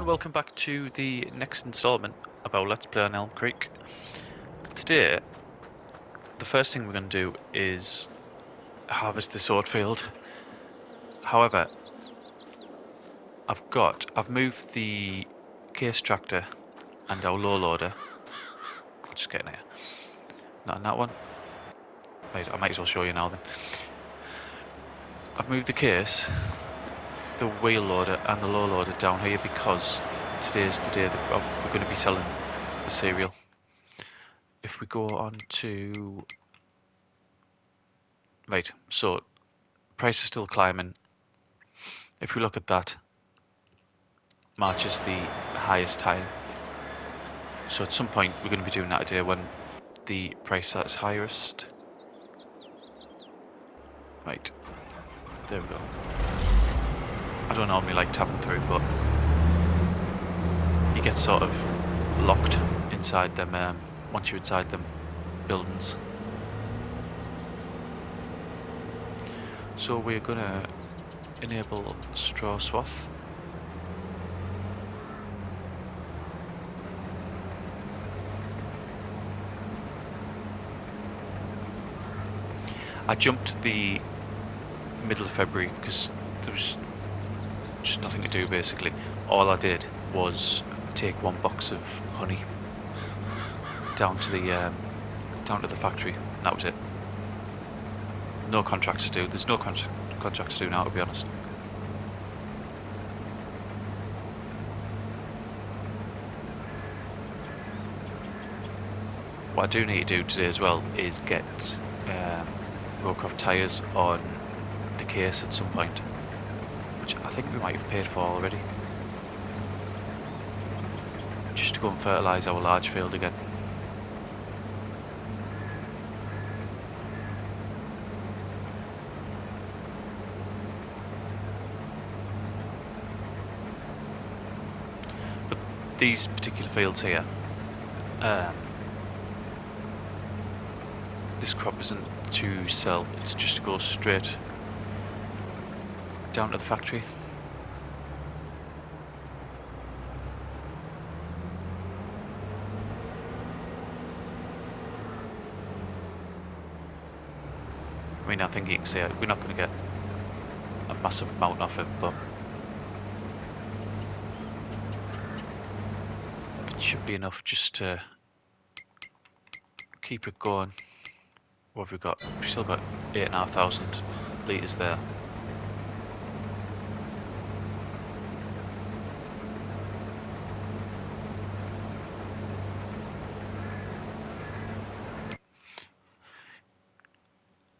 and welcome back to the next installment of our Let's Play on Elmcreek. Today, the first thing we're going to do is harvest the sword field. However, I've moved the case tractor and our low loader. I'll just get in here. Not in that one. Wait, I might as well show you now then. I've moved the case, the wheel loader and the low loader down here because today's the day that we're going to be selling the cereal. If we go on to... Right, so price is still climbing. If we look at that, March is the highest time. So at some point we're going to be doing that a day when the price is highest. Right, there we go. I don't normally like tapping through, but you get sort of locked inside them once you're inside them buildings. So we're going to enable straw swath. I jumped the middle of February because there was just nothing to do basically. All I did was take one box of honey down to the factory, and that was it. No contracts to do. There's no contracts to do now, to be honest. What I do need to do today as well is get row-crop tyres on the case at some point, which I think we might have paid for already, just to go and fertilise our large field again. But these particular fields here, this crop isn't to sell, it's just to go straight down to the factory. I mean, I think you can see we're not going to get a massive amount off it, but it should be enough just to keep it going. What have we got? We've still got 8,500 litres there.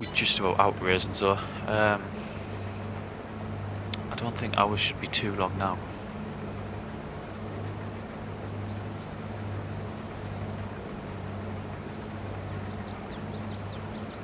We're just about out raisins though. I don't think ours should be too long now.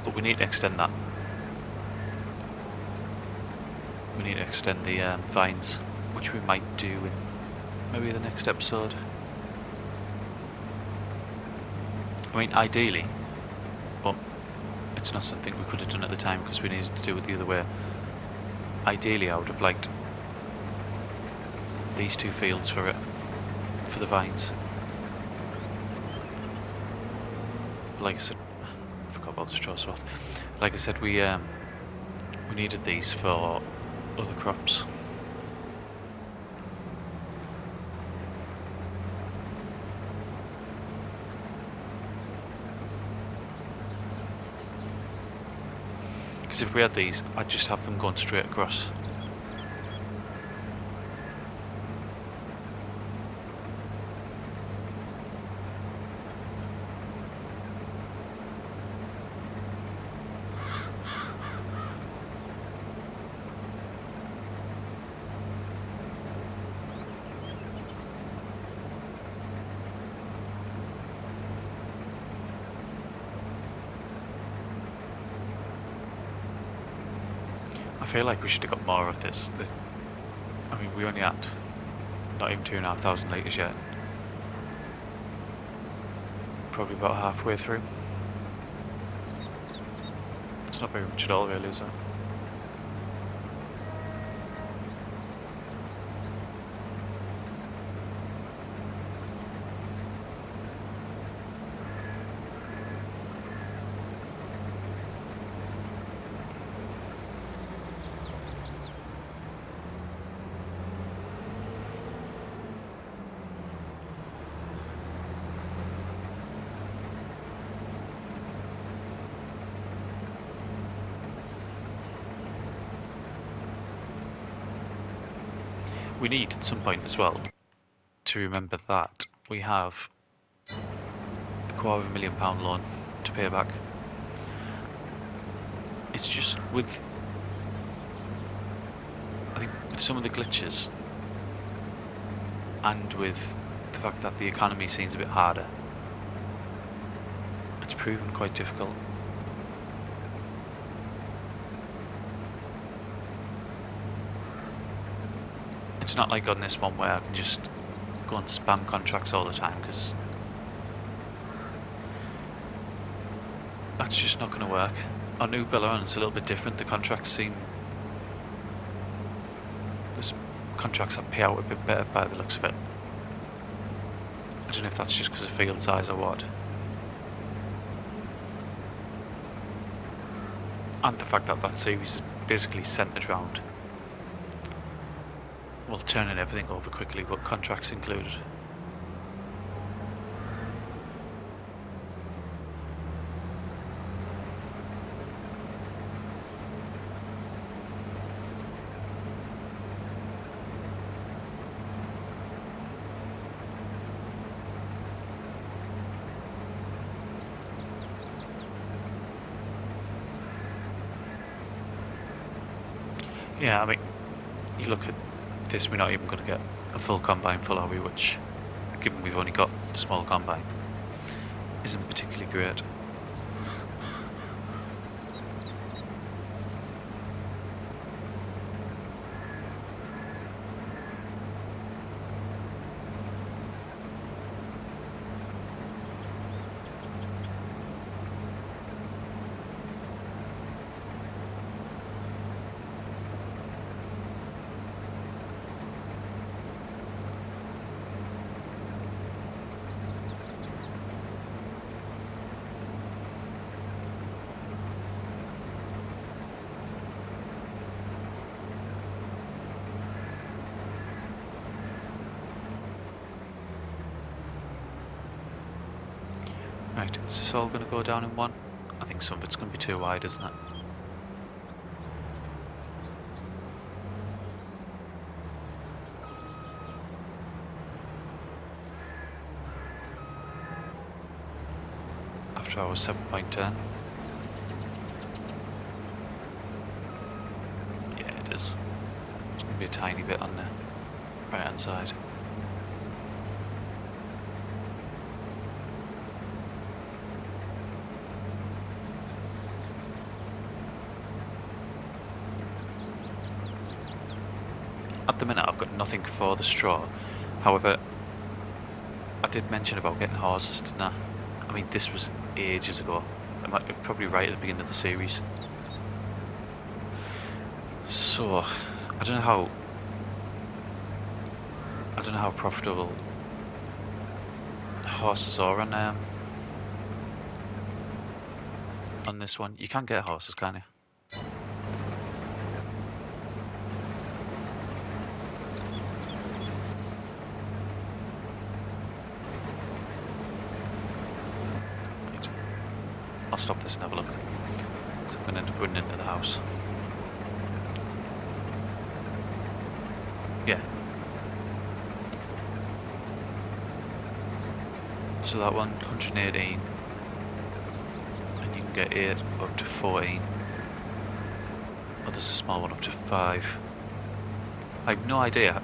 But we need to extend that. We need to extend the vines, which we might do in maybe the next episode. I mean, ideally, but it's not something we could have done at the time because we needed to do it the other way. Ideally, I would have liked these two fields for the vines. But like I said, I forgot about the straw swath. Like I said, we needed these for other crops. Because if we had these, I'd just have them going straight across. I feel like we should have got more of this. I mean, we only had not even 2,500 litres yet. Probably about halfway through. It's not very much at all, really, is it? We need at some point as well to remember that we have £250,000 loan to pay back. It's just with, I think, with some of the glitches and with the fact that the economy seems a bit harder, it's proven quite difficult. It's not like on this one where I can just go and spam contracts all the time, because that's just not going to work. On Uber, it's a little bit different. The contracts seem... There's contracts that pay out a bit better by the looks of it. I don't know if that's just because of field size or what. And the fact that that series is basically centred around, well, turning everything over quickly, but contracts included. Yeah, I mean, you look at this, we're not even going to get a full combine full, are we? Which, given we've only got a small combine, isn't particularly great. Right, is this all going to go down in one? I think some of it's going to be too wide, isn't it? After our 7-point turn. Yeah, it is. It's going to be a tiny bit on the right hand side. At the minute I've got nothing for the straw. However, I did mention about getting horses, didn't I? I mean, this was ages ago. Probably right at the beginning of the series. So, I don't know how profitable horses are on this one. You can get horses, can't you? I'll stop this and have a look. So I'm going to end up running into the house. Yeah. So that one, 118. And you can get 8 up to 14. Oh, there's a small one up to 5. I have no idea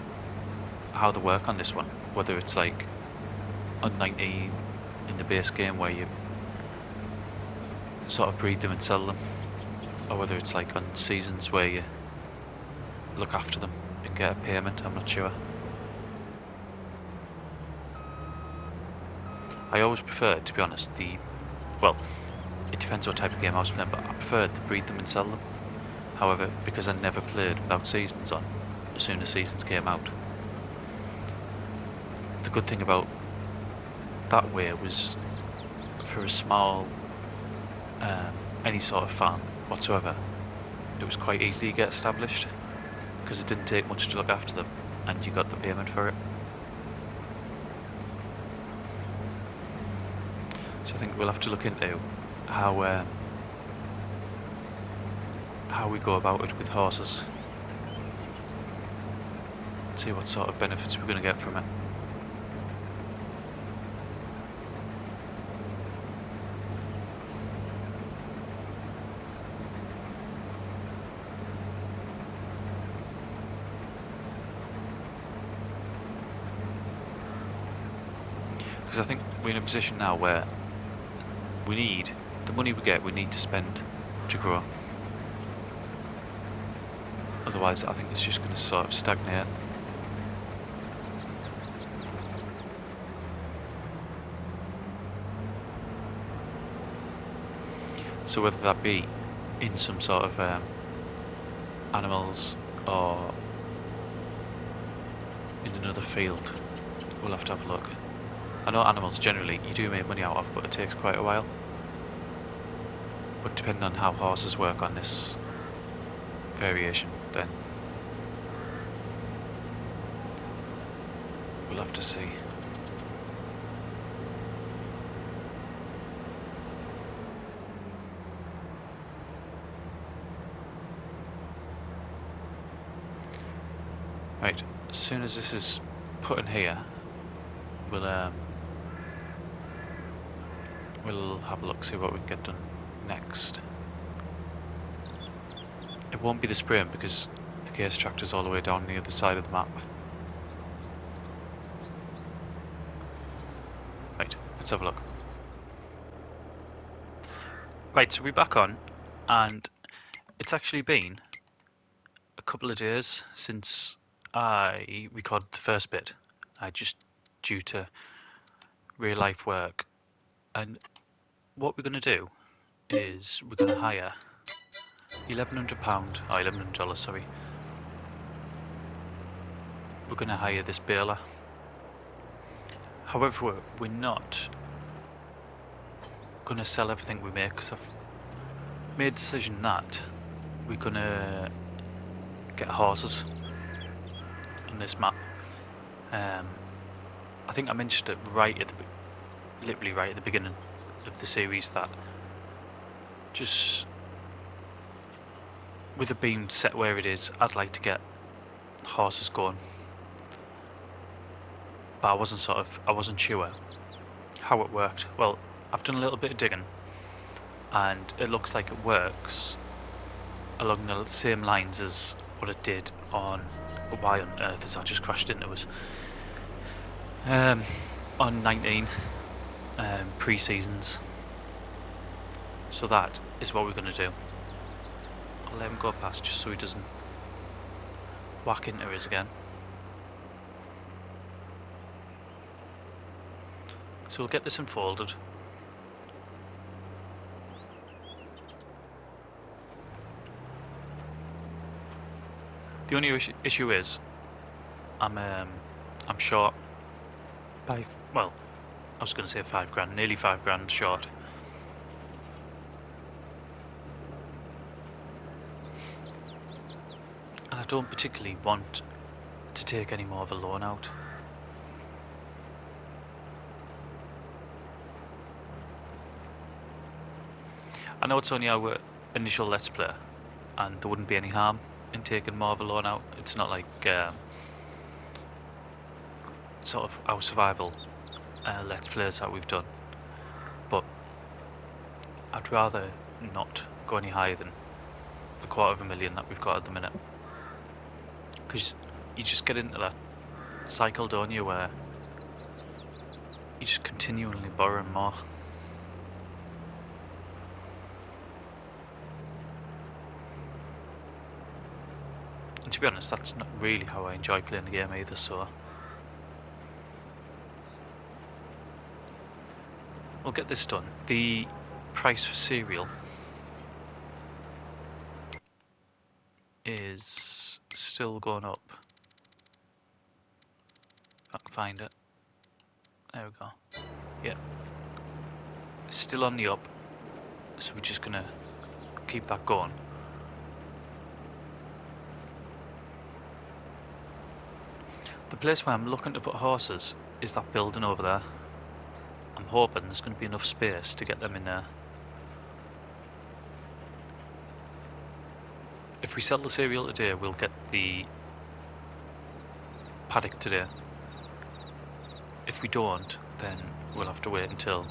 how they work on this one. Whether it's like on 19 in the base game where you sort of breed them and sell them, or whether it's like on seasons where you look after them and get a payment. I'm not sure. I always prefer, to be honest, well, it depends what type of game I was playing, but I preferred to breed them and sell them. However, because I never played without seasons on, as soon as seasons came out, the good thing about that way was, for a small any sort of farm whatsoever, it was quite easy to get established because it didn't take much to look after them and you got the payment for it. So I think we'll have to look into how we go about it with horses. see what sort of benefits we're going to get from it. Because I think we're in a position now where we need the money we get, we need to spend to grow. Otherwise, I think it's just going to sort of stagnate. So whether that be in some sort of animals or in another field, we'll have to have a look. I know animals generally you do make money out of, but it takes quite a while. But depending on how horses work on this variation, then we'll have to see. Right, as soon as this is put in here, we'll have a look, see what we can get done next. It won't be the spraying because the case tractor's all the way down the other side of the map. Right, let's have a look. Right, so we're back on, and it's actually been a couple of days since I recorded the first bit. Just due to real life work, and what we're going to do is we're going to hire £1,100, or $1,100, sorry. We're going to hire this baler. However, we're not going to sell everything we make, because I've made a decision that we're going to get horses on this map. I think I mentioned it literally right at the beginning of the series, that just with it being set where it is, I'd like to get horses going, but I wasn't sure how it worked. Well, I've done a little bit of digging, and it looks like it works along the same lines as what it did on Why on Earth As I Just Crashed Into Us on 19 pre-seasons. So that is what we're going to do. I'll let him go past just so he doesn't whack into us again. So we'll get this unfolded. The only issue is I'm short by, well, I was going to say 5 grand, nearly 5 grand short. And I don't particularly want to take any more of a loan out. I know it's only our initial Let's Play, and there wouldn't be any harm in taking more of a loan out. It's not like sort of our survival Let's Plays that we've done, but I'd rather not go any higher than the $250,000 that we've got at the minute, because you just get into that cycle, don't you, where you just continually borrowing more. And to be honest, that's not really how I enjoy playing the game either, so we'll get this done. The price for cereal is still going up. If I can find it. There we go. Yeah. It's still on the up, so we're just gonna keep that going. The place where I'm looking to put horses is that building over there. I'm hoping there's going to be enough space to get them in there. If we sell the cereal today, we'll get the paddock today. If we don't, then we'll have to wait until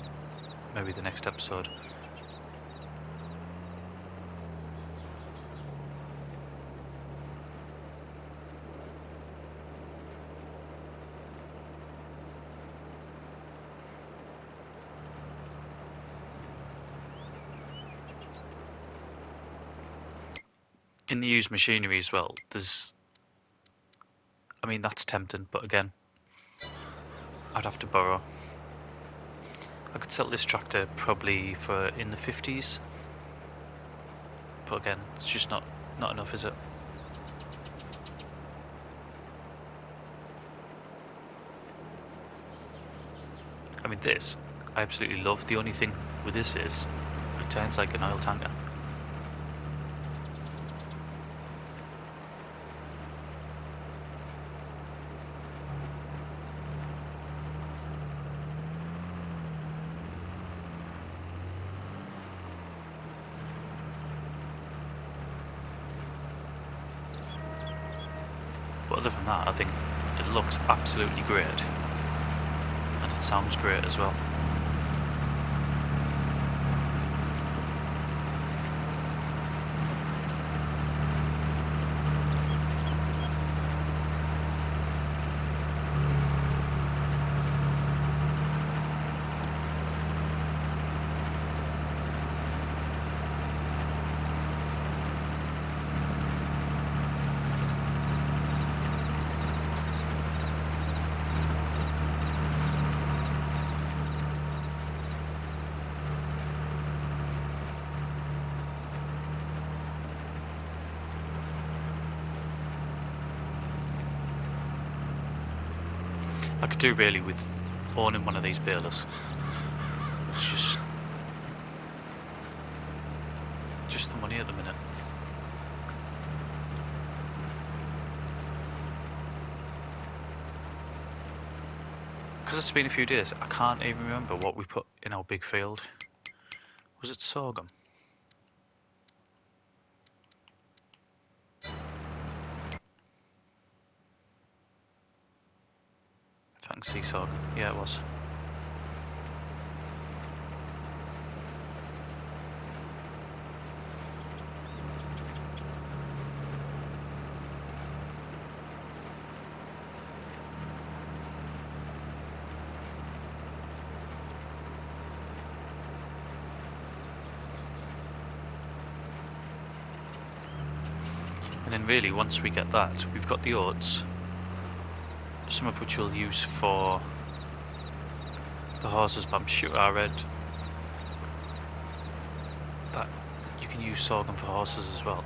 maybe the next episode. In the used machinery as well, there's... I mean, that's tempting, but again, I'd have to borrow. I could sell this tractor probably for in the 50s. But again, it's just not enough, is it? I mean, this, I absolutely love. The only thing with this is, it turns like an oil tanker. But other than that, I think it looks absolutely great. And it sounds great as well. I could do really with owning one of these balers. It's just the money at the minute. Because it's been a few days, I can't even remember what we put in our big field. Was it sorghum? If I can see sorghum. Yeah, it was. And then really, once we get that, we've got the oats, some of which we'll use for the horses, but I'm sure I read that you can use sorghum for horses as well.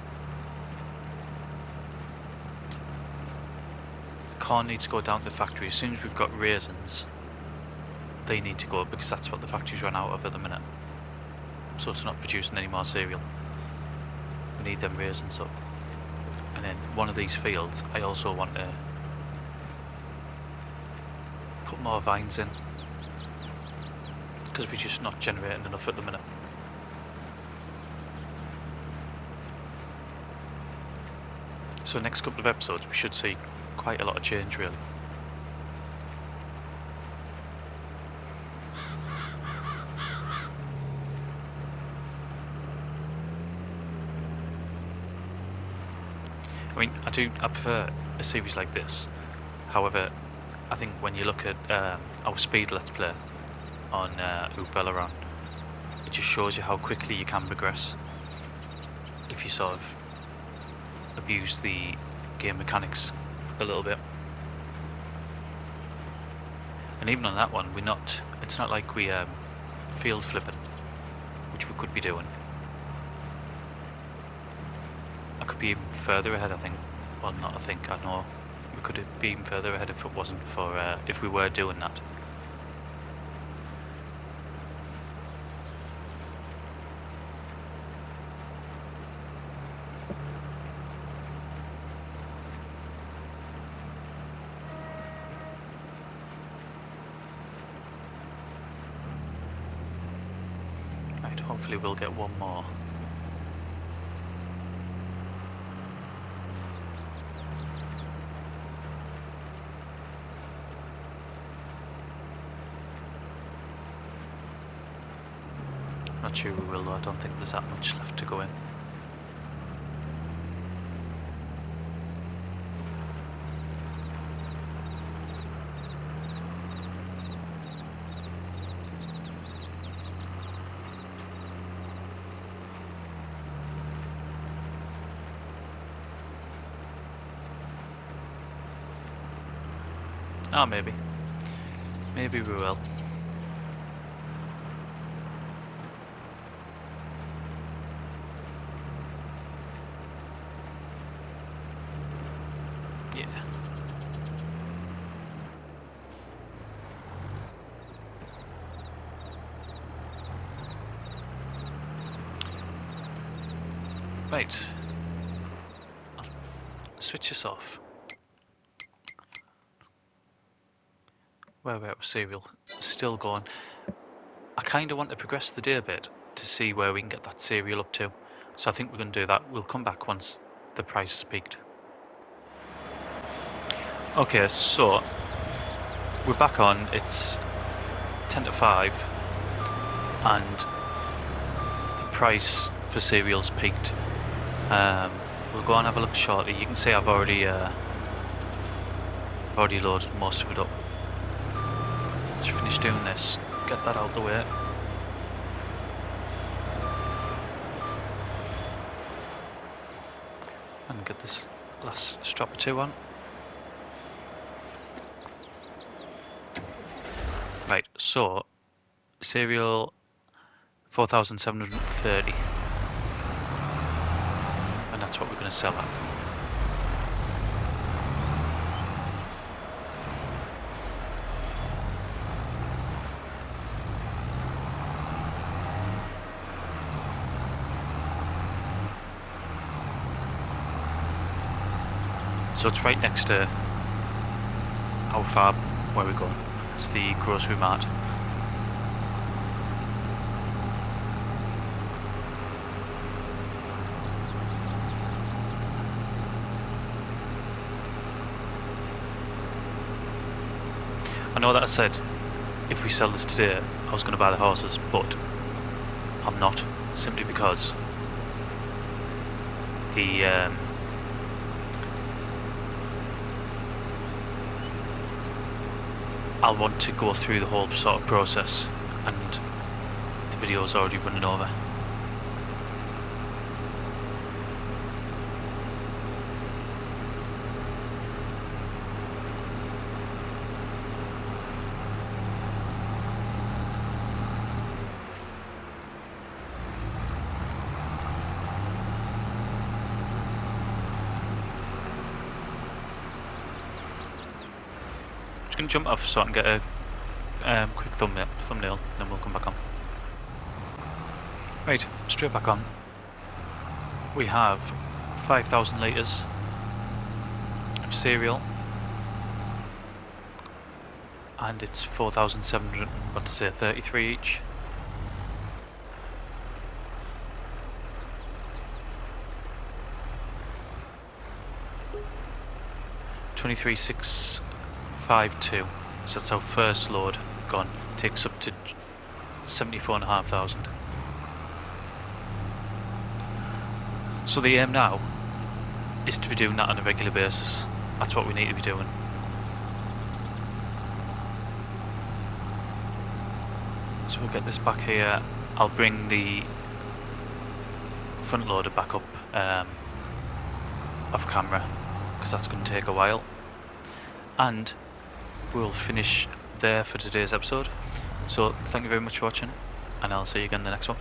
The corn needs to go down to the factory. As soon as we've got raisins, they need to go, because that's what the factory's run out of at the minute. So it's not producing any more cereal. We need them raisins up. And then one of these fields, I also want to put more vines in, because we're just not generating enough at the minute. So next couple of episodes we should see quite a lot of change really. I mean, I prefer a series like this. However, I think when you look at our speed let's play on Ubelaran, it just shows you how quickly you can progress if you sort of abuse the game mechanics a little bit. And even on that one, it's not like we field flipping, which we could be doing. I could be even further ahead, I think. Well, not I think, I know. We could be even further ahead if it wasn't for, if we were doing that. Right, hopefully we'll get one more. Not sure we will though, I don't think there's that much left to go in. Oh, maybe. Maybe we will. Yeah. Right. I'll switch this off. Where we're at cereal. Still going. I kind of want to progress the day a bit to see where we can get that cereal up to. So I think we're going to do that. We'll come back once the price has peaked. Okay, so we're back on. It's 10 to 5 and the price for cereals peaked. We'll go and have a look shortly. You can see I've already loaded most of it up. Just finish doing this, get that out the way. And get this last strap or two on. Right, so cereal 4,730. And that's what we're going to sell at. So it's right next to our farm where we're going. It's the grocery mart. I know that I said if we sell this today I was going to buy the horses, but I'm not, simply because the I'll want to go through the whole sort of process and the video's already running over. Just going to jump off so I can get a quick thumbnail, then we'll come back on. Right, straight back on. We have 5,000 litres of cereal and it's 4,733 each. $23,652. So that's our first load gone. Takes up to 74,500. So the aim now is to be doing that on a regular basis. That's what we need to be doing. So we'll get this back here. I'll bring the front loader back up off camera because that's going to take a while. And we'll finish there for today's episode. So thank you very much for watching and I'll see you again in the next one.